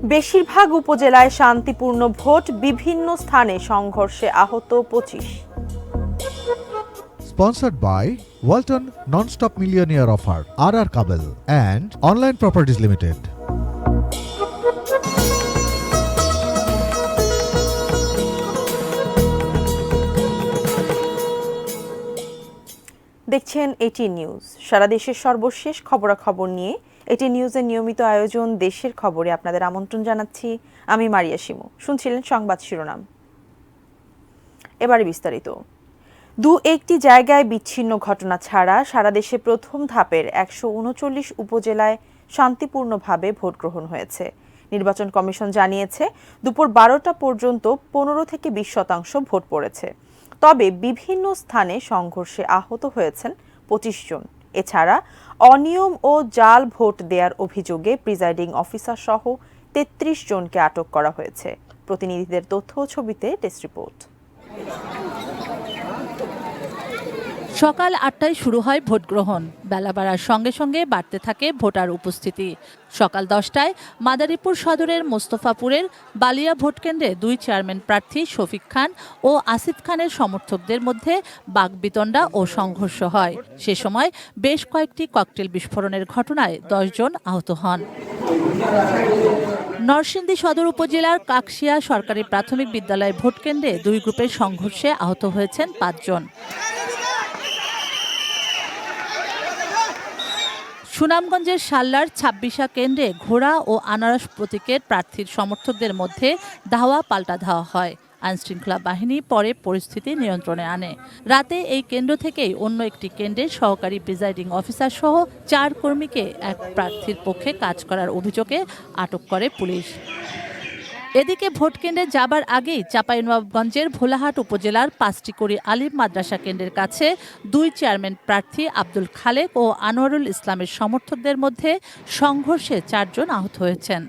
বেশিরভাগ উপজেলায় শান্তিপূর্ণ ভোট, বিভিন্ন স্থানে সংঘর্ষে আহত 25। Sponsored by Walton Non-Stop Millionaire Offer, RR Kabel and Online Properties Limited. দেখছেন এটিএন নিউজ। সারা দেশের সর্বশেষ খবরাখবর নিয়ে এটিএন নিউজের নিয়মিত আয়োজন দেশের খবরে আপনাদের আমন্ত্রণ জানাচ্ছি। আমি মারিয়া শিমু। শুনছিলেন সংবাদ শিরোনাম, এবারে বিস্তারিত। একটি জায়গায় বিচ্ছিন্ন ঘটনা ছাড়া সারা দেশে প্রথম ধাপের 139 উপজেলায় শান্তিপূর্ণভাবে ভোট গ্রহণ হয়েছে। নির্বাচন কমিশন জানিয়েছে দুপুর 12টা পর্যন্ত 15 থেকে 20% ভোট পড়েছে। তবে বিভিন্ন স্থানে সংঘর্ষে আহত হয়েছেন 25 জন। এছাড়া অনিয়ম ও জাল ভোট দেওয়ার অভিযোগে প্রিজাইডিং অফিসার সহ 33 জনকে আটক করা হয়েছে। প্রতিনিধিদের তথ্য ও ছবিতে ডেস্ক রিপোর্ট। সকাল 8টায় শুরু হয় ভোট গ্রহণ। বেলা বাড়ার সঙ্গে সঙ্গে বাড়তে থাকে ভোটার উপস্থিতি। সকাল 10টায় মাদারীপুর সদরের মোস্তফাপুরের বালিয়া ভোটকেন্দ্রে 2 চেয়ারম্যান প্রার্থী শফিক খান ও আসিফ খানের সমর্থকদের মধ্যে বাকবিতণ্ডা ও সংঘর্ষ হয়। সে সময় বেশ কয়েকটি ককটেল বিস্ফোরণের ঘটনায় 10 জন আহত হন। নরসিংদী সদর উপজেলার কাকশিয়া সরকারি প্রাথমিক বিদ্যালয় ভোটকেন্দ্রে 2 গ্রুপের সংঘর্ষে আহত হয়েছেন 5 জন। সুনামগঞ্জের সাল্লার 26 কেন্দ্রে ঘোড়া ও আনারস প্রতীকের প্রার্থীর সমর্থকদের মধ্যে ধাওয়া পাল্টা ধাওয়া হয়। আইনশৃঙ্খলা বাহিনী পরে পরিস্থিতি নিয়ন্ত্রণে আনে। রাতে এই কেন্দ্র থেকেই অন্য একটি কেন্দ্রের সহকারী প্রিজাইডিং অফিসার সহ 4 কর্মীকে এক প্রার্থীর পক্ষে কাজ করার অভিযোগে আটক করে পুলিশ। এদিকে ভোটকেন্দ্রে যাবার আগেই চাঁপাইনবাবগঞ্জের ভোলাহাট উপজেলার 5টি আলিম মাদ্রাসা কেন্দ্রের কাছে 2 চেয়ারম্যান প্রার্থী আব্দুল খালেক ও আনোয়ারুল ইসলামের সমর্থকদের মধ্যে সংঘর্ষে 4 জন আহত হয়েছেন।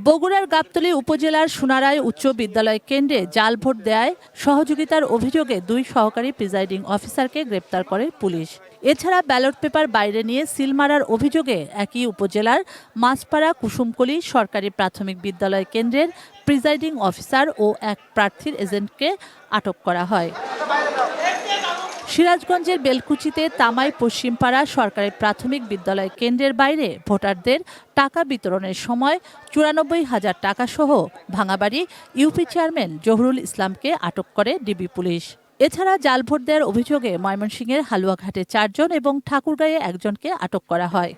বগুড়ার গাবতলী উপজেলার সোনারায় উচ্চ বিদ্যালয় কেন্দ্রে জাল ভোট দেয়ায় সহযোগিতার অভিযোগে 2 সহকারী প্রিজাইডিং অফিসারকে গ্রেপ্তার করে পুলিশ। এছাড়া ব্যালট পেপার বাইরে নিয়ে সিল মারার অভিযোগে একই উপজেলার মাছপাড়া কুসুমকলি সরকারি প্রাথমিক বিদ্যালয় কেন্দ্রের প্রিজাইডিং অফিসার ও এক প্রার্থীর এজেন্টকে আটক করা হয়। সিরাজগঞ্জের বেলকুচিতে তামাই পশ্চিমপাড়া সরকারি প্রাথমিক বিদ্যালয় কেন্দ্রের বাইরে ভোটারদের টাকা বিতরণের সময় 94,000 টাকা সহ ভাঙাবাড়ি ইউপি চেয়ারম্যান জহুরুল ইসলামকে আটক করে ডিবি পুলিশ। এছাড়া জাল ভোট দেওয়ার অভিযোগে ময়মনসিংহের হালুয়াঘাটে 4 জন এবং ঠাকুরগাঁয়ে 1 জনকে আটক করা হয়।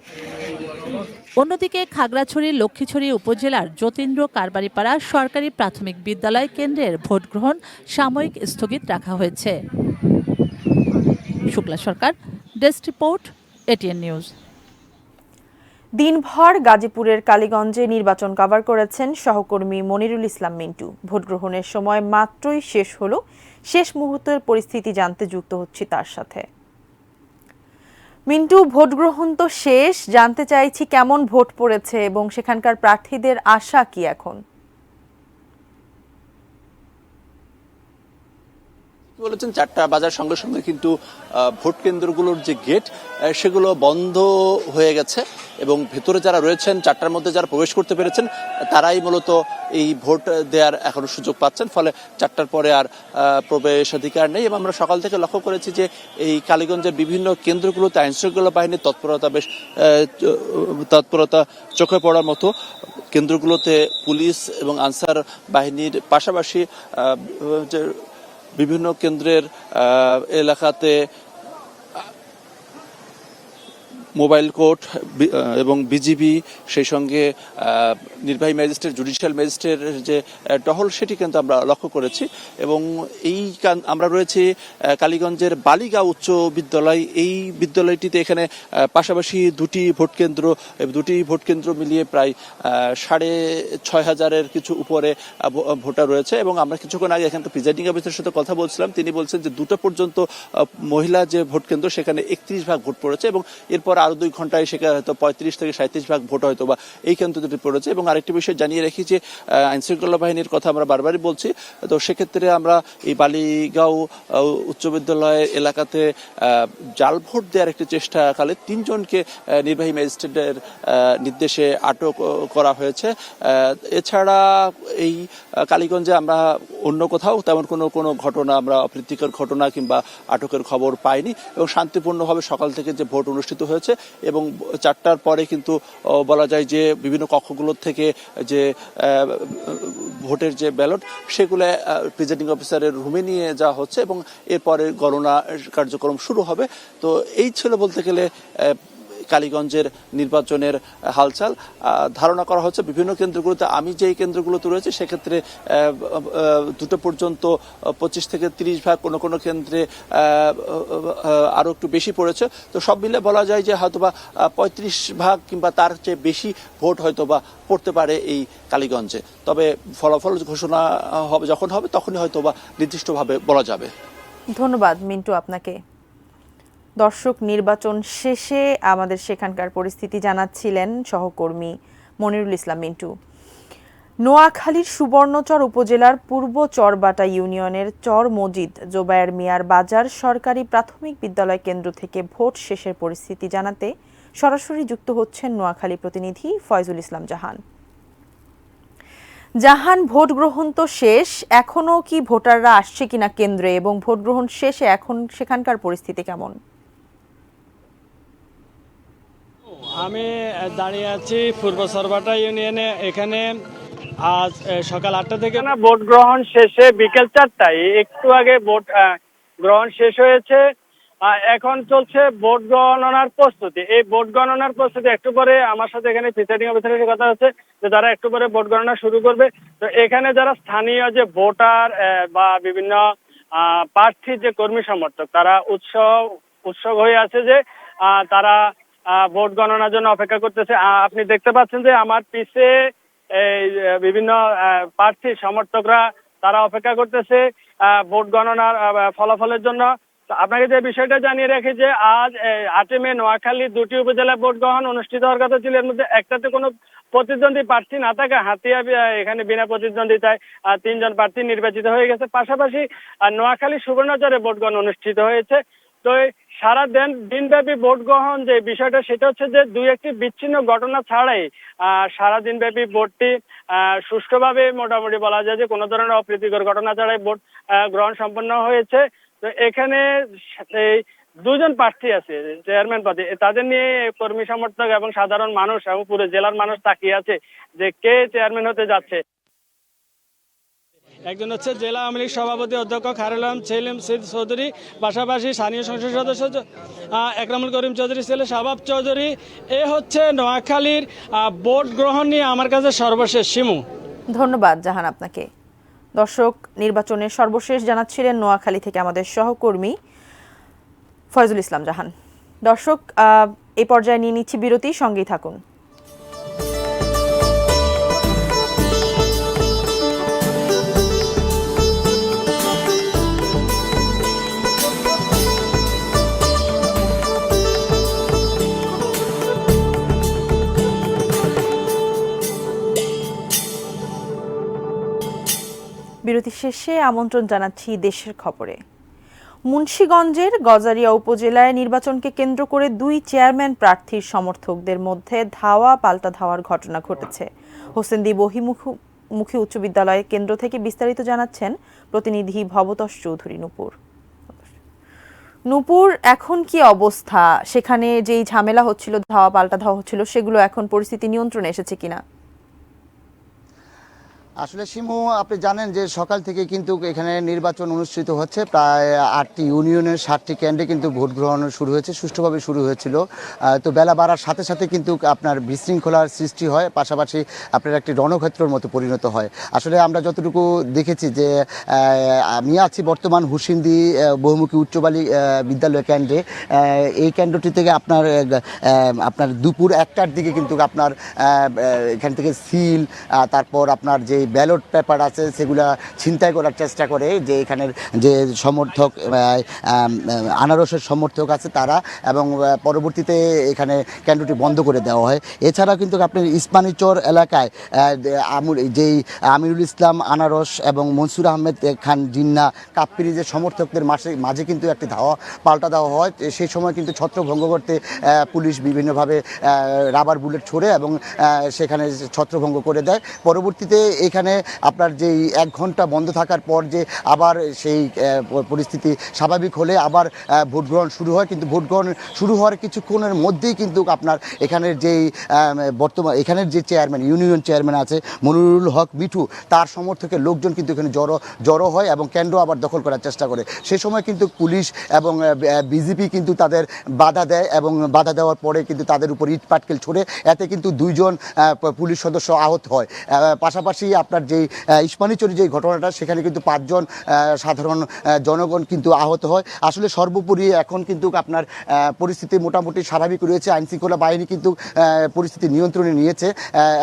অন্যদিকে খাগড়াছড়ি লক্ষ্মীছড়ি উপজেলার যতীন্দ্র কারবারিপাড়া সরকারি প্রাথমিক বিদ্যালয় কেন্দ্রের ভোট গ্রহণ সাময়িক স্থগিত রাখা হয়েছে। শুক্লা সরকার, ডেস্ক রিপোর্ট, এটিএন নিউজ। দিনভর গাজীপুরের কালীগঞ্জে নির্বাচন কভার করেছেন সহকর্মী মনিরুল ইসলাম মিন্টু। ভোট গ্রহণের সময় মাত্রই শেষ হলো, শেষ মুহূর্তের পরিস্থিতি জানতে যুক্ত হচ্ছি তার সাথে। মিন্টু, ভোট গ্রহণ তো শেষ, জানতে চাইছি কেমন ভোট পড়েছে এবং সেখানকার প্রার্থীদের আশা কি এখন? বলেছেন 4টা বাজার সঙ্গে সঙ্গে কিন্তু ভোট কেন্দ্রগুলোর যে গেট সেগুলো বন্ধ হয়ে গেছে এবং ভেতরে যারা রয়েছেন 4টার মধ্যে যারা প্রবেশ করতে পেরেছেন তারাই মূলত এই ভোট দেওয়ার এখনো সুযোগ পাচ্ছেন। ফলে 4টার পরে আর প্রবেশাধিকার নেই। এবং আমরা সকাল থেকে লক্ষ্য করেছি যে এই কালীগঞ্জের বিভিন্ন কেন্দ্রগুলোতে আইনশৃঙ্খলা বাহিনীর তৎপরতা চোখে পড়ার মতো। কেন্দ্রগুলোতে পুলিশ এবং আনসার বাহিনীর পাশাপাশি বিভিন্ন কেন্দ্রের এলাকাতে মোবাইল কোর্ট এবং বিজিবি, সেই সঙ্গে নির্বাহী ম্যাজিস্ট্রেট, জুডিশিয়াল ম্যাজিস্ট্রেটের যে টহল সেটি কিন্তু আমরা লক্ষ্য করেছি। এবং আমরা রয়েছি কালীগঞ্জের বালিগাঁও উচ্চ বিদ্যালয়। এই বিদ্যালয়টিতে এখানে পাশাপাশি 2টি ভোট কেন্দ্র মিলিয়ে প্রায় 6,500-এর কিছু উপরে ভোটার রয়েছে। এবং আমরা কিছুক্ষণ আগে এখানকার প্রিজাইডিং অফিসারের সাথে কথা বলছিলাম, তিনি বলছেন যে 2টা পর্যন্ত মহিলা যে ভোট কেন্দ্র সেখানে 31 ভাগ ভোট পড়েছে এবং এরপর আরো 2 ঘন্টায় সেখানে হয়তো 35 থেকে 37% ভোট হয়তো বা এই কেন্দ্র দুটি পড়েছে। এবং আরেকটি বিষয় জানিয়ে রাখি যে আইনশৃঙ্খলা বাহিনীর কথা আমরা বারবারই বলছি, তো সেক্ষেত্রে আমরা এই বালিগাঁও উচ্চ বিদ্যালয় এলাকাতে জাল ভোট দেওয়ার একটি চেষ্টাকালে 3 জনকে নির্বাহী ম্যাজিস্ট্রেটের নির্দেশে আটক করা হয়েছে। এছাড়া এই কালীগঞ্জে আমরা অন্য কোথাও তেমন কোনো ঘটনা, আমরা অপ্রীতিকর ঘটনা কিংবা আটকের খবর পাইনি এবং শান্তিপূর্ণভাবে সকাল থেকে যে ভোট অনুষ্ঠিত হয়েছে এবং 4টার পরে কিন্তু বলা যায় যে বিভিন্ন কক্ষগুলোর থেকে যে ভোটের যে ব্যালট সেগুলো প্রিজাইডিং অফিসারের রুমে নিয়ে যাওয়া হচ্ছে এবং এরপরে গণনা কার্যক্রম শুরু হবে। তো এই ছিল বলতে গেলে কালীগঞ্জের নির্বাচনের হালচাল। ধারণা করা হচ্ছে বিভিন্ন কেন্দ্রগুলোতে, আমি যেই কেন্দ্রগুলোতে রয়েছে সেক্ষেত্রে 2টা পর্যন্ত 25 থেকে 30% কোনো কেন্দ্রে আরো একটু বেশি পড়েছে। তো সব মিলে বলা যায় যে হয়তোবা 35% কিংবা তার চেয়ে বেশি ভোট হয়তোবা পড়তে পারে এই কালীগঞ্জে। তবে ফলাফল ঘোষণা হবে যখন হবে তখনই হয়তোবা নির্দিষ্টভাবে বলা যাবে। ধন্যবাদ মিন্টু আপনাকে। দর্শক, নির্বাচন শেষে আমাদের সেখানকার পরিস্থিতি জানাচ্ছিলেন সহকর্মী মনিরুল ইসলাম মিন্টু। নোয়াখালীর সুবর্ণচর উপজেলার পূর্ব চরবাটা ইউনিয়নের চর মজিদ জোবায়ের মিয়ার বাজার সরকারি প্রাথমিক বিদ্যালয় কেন্দ্র থেকে ভোট শেষের পরিস্থিতি জানাতে সরাসরি যুক্ত হচ্ছেন নোয়াখালী প্রতিনিধি ফয়জুল ইসলাম জাহান। জাহান, ভোট গ্রহণ তো শেষ, এখনো কি ভোটাররা আসছে কিনা কেন্দ্রে এবং ভোট গ্রহণ শেষে এখন সেখানকার পরিস্থিতি কেমন? আমি দাঁড়িয়ে আছি পূর্ব সরবাটা ইউনিয়নে। এখানে আজ সকাল 8টা থেকে ভোট গ্রহণ শেষে বিকেল 4টায়, একটু আগে ভোট গ্রহণ শেষ হয়েছে। এখন চলছে ভোট গণনার প্রস্তুতি। এই ভোট গণনার প্রস্তুতি একটু পরে আমার সাথে এখানে প্রিসাইডিং অফিসারের কথা হচ্ছে যে তারা একটু পরে ভোট গণনা শুরু করবে। তো এখানে যারা স্থানীয় যে ভোটার বা বিভিন্ন প্রার্থীর যে কর্মী সমর্থক, তারা উৎসুক হয়ে আছে যে তারা ভোট গণনার জন্য অপেক্ষা করতেছে। আপনি দেখতে পাচ্ছেন যে আমার পিছে এই বিভিন্ন প্রার্থী সমর্থকরা তারা অপেক্ষা করতেছে ভোট গণনার ফলাফলের জন্য। আপনাকে যে বিষয়টা জানিয়ে রাখি যে আজ 8 মে নোয়াখালী 2টি উপজেলায় ভোট গ্রহণ অনুষ্ঠিত হওয়ার কথা ছিল। এর মধ্যে একটাতে কোনো প্রতিদ্বন্দ্বী প্রার্থী না থাকা হাতিয়া এখানে বিনা প্রতিদ্বন্দ্বিতায় 3 জন প্রার্থী নির্বাচিত হয়ে গেছে। পাশাপাশি নোয়াখালী সুবর্ণচরে ভোট গ্রহণ অনুষ্ঠিত হয়েছে। তো সারা দিনব্যাপী ভোট গ্রহণ যে বিষয়টা, সেটা হচ্ছে যে 2-1টি বিচ্ছিন্ন ঘটনা ছাড়াই সারা দিনব্যাপী ভোটটি সুষ্ঠুভাবে, মোটামুটি বলা যায় যে কোনো ধরনের অপ্রীতিকর ঘটনা ছাড়াই ভোট গ্রহণ সম্পন্ন হয়েছে। তো এখানে এই 2 জন প্রার্থী আছে চেয়ারম্যান পদে, তাদের নিয়ে কর্মী সমর্থক এবং সাধারণ মানুষ এবং পুরো জেলার মানুষ তাকিয়ে আছে যে কে চেয়ারম্যান হতে যাচ্ছে। একজন হচ্ছে জেলা আওয়ামী লীগ সভাপতি অধ্যক্ষ খায়রুল আলম সেলিম সিদ চৌধুরী, পাশাপাশি স্থানীয় সংসদ সদস্য একরামুল করিম চৌধুরী ছেলে শাবাব চৌধুরী। এ হচ্ছে নোয়াখালীর ভোট গ্রহণ নিয়ে আমার কাছে সর্বশেষ। শিমু, ধন্যবাদ জাহান আপনাকে। দর্শক, নির্বাচনের সর্বশেষ জানাচ্ছিলেন নোয়াখালী থেকে আমাদের সহকর্মী ফয়জুল ইসলাম জাহান। দর্শক, এই পর্যায়ে নিয়ে নিচ্ছি বিরতি, সঙ্গেই থাকুন। বিরতি শেষে আমন্ত্রণ জানাচ্ছি দেশের খবরে। মুন্সিগঞ্জের গজারিয়া উপজেলায় নির্বাচনকে কেন্দ্র করে 2 চেয়ারম্যান প্রার্থীর সমর্থকদের মধ্যে ধাওয়া পাল্টা ধাওয়ার ঘটনা ঘটেছে। হোসেন্দি বহিমুখী উচ্চ বিদ্যালয় কেন্দ্র থেকে বিস্তারিত জানাচ্ছেন প্রতিনিধি ভবতোষ চৌধুরী নূপুর। এখন কি অবস্থা সেখানে? যেই ঝামেলা হচ্ছিল, ধাওয়া পাল্টা ধাওয়া হচ্ছিল, সেগুলো এখন পরিস্থিতি নিয়ন্ত্রণে এসেছে কিনা? আসলে শিমু, আপনি জানেন যে সকাল থেকে কিন্তু এখানে নির্বাচন অনুষ্ঠিত হচ্ছে। প্রায় 8টি ইউনিয়নের 7টি কেন্দ্রে কিন্তু ভোট গ্রহণ শুরু হয়েছে, সুষ্ঠুভাবে শুরু হয়েছিল। তো বেলা বাড়ার সাথে সাথে কিন্তু আপনার বিশৃঙ্খলার সৃষ্টি হয়, পাশাপাশি আপনার একটি রণক্ষেত্রের মতো পরিণত হয়। আসলে আমরা যতটুকু দেখেছি যে আমি আছি বর্তমান হুসিন্দি বহুমুখী উচ্চ বিদ্যালয় কেন্দ্রে। এই কেন্দ্রটি থেকে আপনার দুপুর 1টার দিকে কিন্তু আপনার এখান থেকে সিল, তারপর আপনার যে ব্যালট পেপার আছে সেগুলা ছিনতাই করার চেষ্টা করে, যে এখানের যে সমর্থক আনারসের সমর্থক আছে তারা, এবং পরবর্তীতে এখানে কেন্দ্রটি বন্ধ করে দেওয়া হয়। এছাড়া কিন্তু আপনার ইসমানীচর এলাকায় যেই আমিরুল ইসলাম আনারস এবং মনসুর আহমেদ খান জিন্না কাপ্পিরি যে সমর্থকদের মাঝে কিন্তু একটি ধাওয়া পাল্টা দেওয়া হয়। সেই সময় কিন্তু ছত্রভঙ্গ করতে পুলিশ বিভিন্নভাবে রাবার বুলেট ছোড়ে এবং সেখানে ছত্রভঙ্গ করে দেয়। পরবর্তীতে এখানে আপনার যেই 1 ঘন্টা বন্ধ থাকার পর যে আবার সেই পরিস্থিতি স্বাভাবিক হলে আবার ভোট গ্রহণ শুরু হয়, কিন্তু ভোট গ্রহণ শুরু হওয়ার কিছুক্ষণের মধ্যেই কিন্তু আপনার এখানের যেই এখানের যে চেয়ারম্যান, ইউনিয়ন চেয়ারম্যান আছে মনিরুল হক মিঠু, তার সমর্থকের লোকজন কিন্তু এখানে জড়ো হয় এবং কেন্দ্র আবার দখল করার চেষ্টা করে। সে সময় কিন্তু পুলিশ এবং বিজেপি কিন্তু তাদের বাধা দেয় এবং বাধা দেওয়ার পরে কিন্তু তাদের উপর ইট পাটকেল ছোড়ে। এতে কিন্তু 2 জন পুলিশ সদস্য আহত হয়। পাশাপাশি আপনার যেই ইস্পানীচুরি যেই ঘটনাটা, সেখানে কিন্তু 5 জন সাধারণ জনগণ কিন্তু আহত হয়। আসলে সর্বোপরি এখন কিন্তু আপনার পরিস্থিতি মোটামুটি স্বাভাবিক রয়েছে। আইনশৃঙ্খলা বাহিনী কিন্তু পরিস্থিতি নিয়ন্ত্রণে নিয়েছে,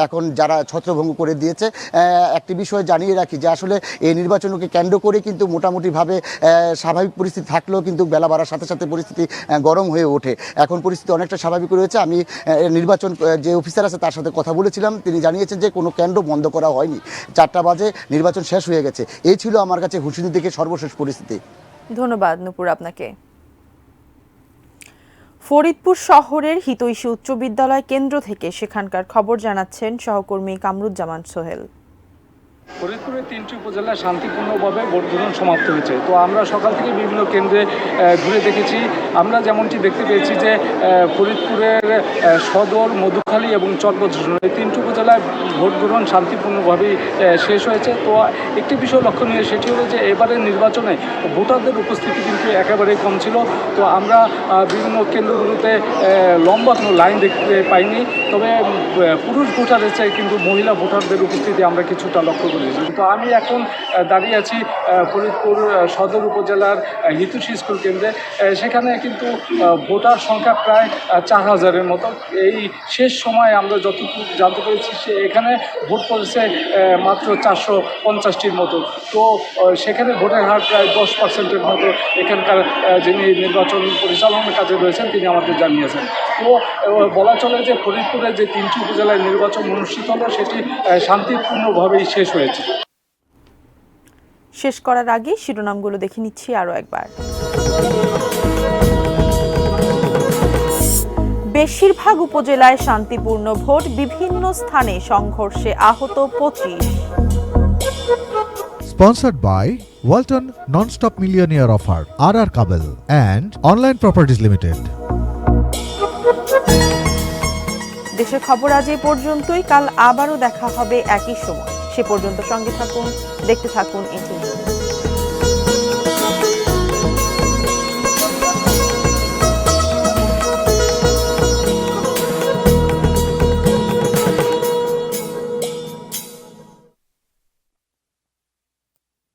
এখন যারা ছত্রভঙ্গ করে দিয়েছে। একটি বিষয় জানিয়ে রাখি যে আসলে এই নির্বাচনকে কেন্দ্র করে কিন্তু মোটামুটিভাবে স্বাভাবিক পরিস্থিতি থাকলেও কিন্তু বেলা বাড়ার সাথে সাথে পরিস্থিতি গরম হয়ে ওঠে। এখন পরিস্থিতি অনেকটা স্বাভাবিক রয়েছে। আমি নির্বাচন যে অফিসার আছে তার সাথে কথা বলেছিলাম, তিনি জানিয়েছেন যে কোনো কেন্দ্র বন্ধ করা হয়নি, 4টা বাজে নির্বাচন শেষ হয়ে গেছে। এই ছিল আমার কাছে হুঁশিয়ারি থেকে সর্বশেষ পরিস্থিতি। ধন্যবাদ নূপুর আপনাকে। ফরিদপুর শহরের হিতৈষী উচ্চ বিদ্যালয় কেন্দ্র থেকে সেখানকার খবর জানাচ্ছেন সহকর্মী কামরুজ্জামান সোহেল। ফরিদপুরের 3টি উপজেলায় শান্তিপূর্ণভাবে ভোট গ্রহণ সমাপ্ত হয়েছে। তো আমরা সকাল থেকে বিভিন্ন কেন্দ্রে ঘুরে দেখেছি। আমরা যেমনটি দেখতে পেয়েছি যে ফরিদপুরের সদর, মধুখালী এবং চরবদ্র এই 3টি উপজেলায় ভোট গ্রহণ শান্তিপূর্ণভাবেই শেষ হয়েছে। তো একটি বিষয় লক্ষণীয়, সেটি হলো যে এবারের নির্বাচনে ভোটারদের উপস্থিতি কিন্তু একেবারেই কম ছিল। তো আমরা বিভিন্ন কেন্দ্রগুলোতে লম্বা কোনো লাইন দেখতে পাইনি, তবে পুরুষ ভোটারের চেয়ে কিন্তু মহিলা ভোটারদের উপস্থিতি আমরা কিছুটা লক্ষ্য করেছি। তো আমি এখন দাঁড়িয়ে আছি ফরিদপুর সদর উপজেলার হিতৈষী স্কুল কেন্দ্রে। সেখানে কিন্তু ভোটার সংখ্যা প্রায় 4000-এর মতো। এই শেষ সময়ে আমরা যতটুকু জানতে পেরেছি এখানে ভোট পড়েছে মাত্র 450-টির মতো। তো সেখানে ভোটের হার প্রায় 10%-এর মতো এখানকার যিনি নির্বাচন পরিচালনার কাজে রয়েছেন তিনি আমাদের জানিয়েছেন। তো বলা চলে যে ফরিদপুরে যে 3টি উপজেলায় নির্বাচন অনুষ্ঠিত হলো সেটি শান্তিপূর্ণভাবেই শেষ হয়েছে। শেষ করার আগে শিরোনামগুলো দেখে নিচ্ছি আরও একবার। বেশিরভাগ উপজেলায় শান্তিপূর্ণ ভোট, বিভিন্ন স্থানে সংঘর্ষে আহত 25। Sponsored by Walton Non-Stop Millionaire Offer, RR Kabel and Online Properties Limited. দেশের খবর আজ এই পর্যন্তই। কাল আবারও দেখা হবে একই সময়। সে পর্যন্ত সঙ্গে থাকুন, দেখতে থাকুন এটি।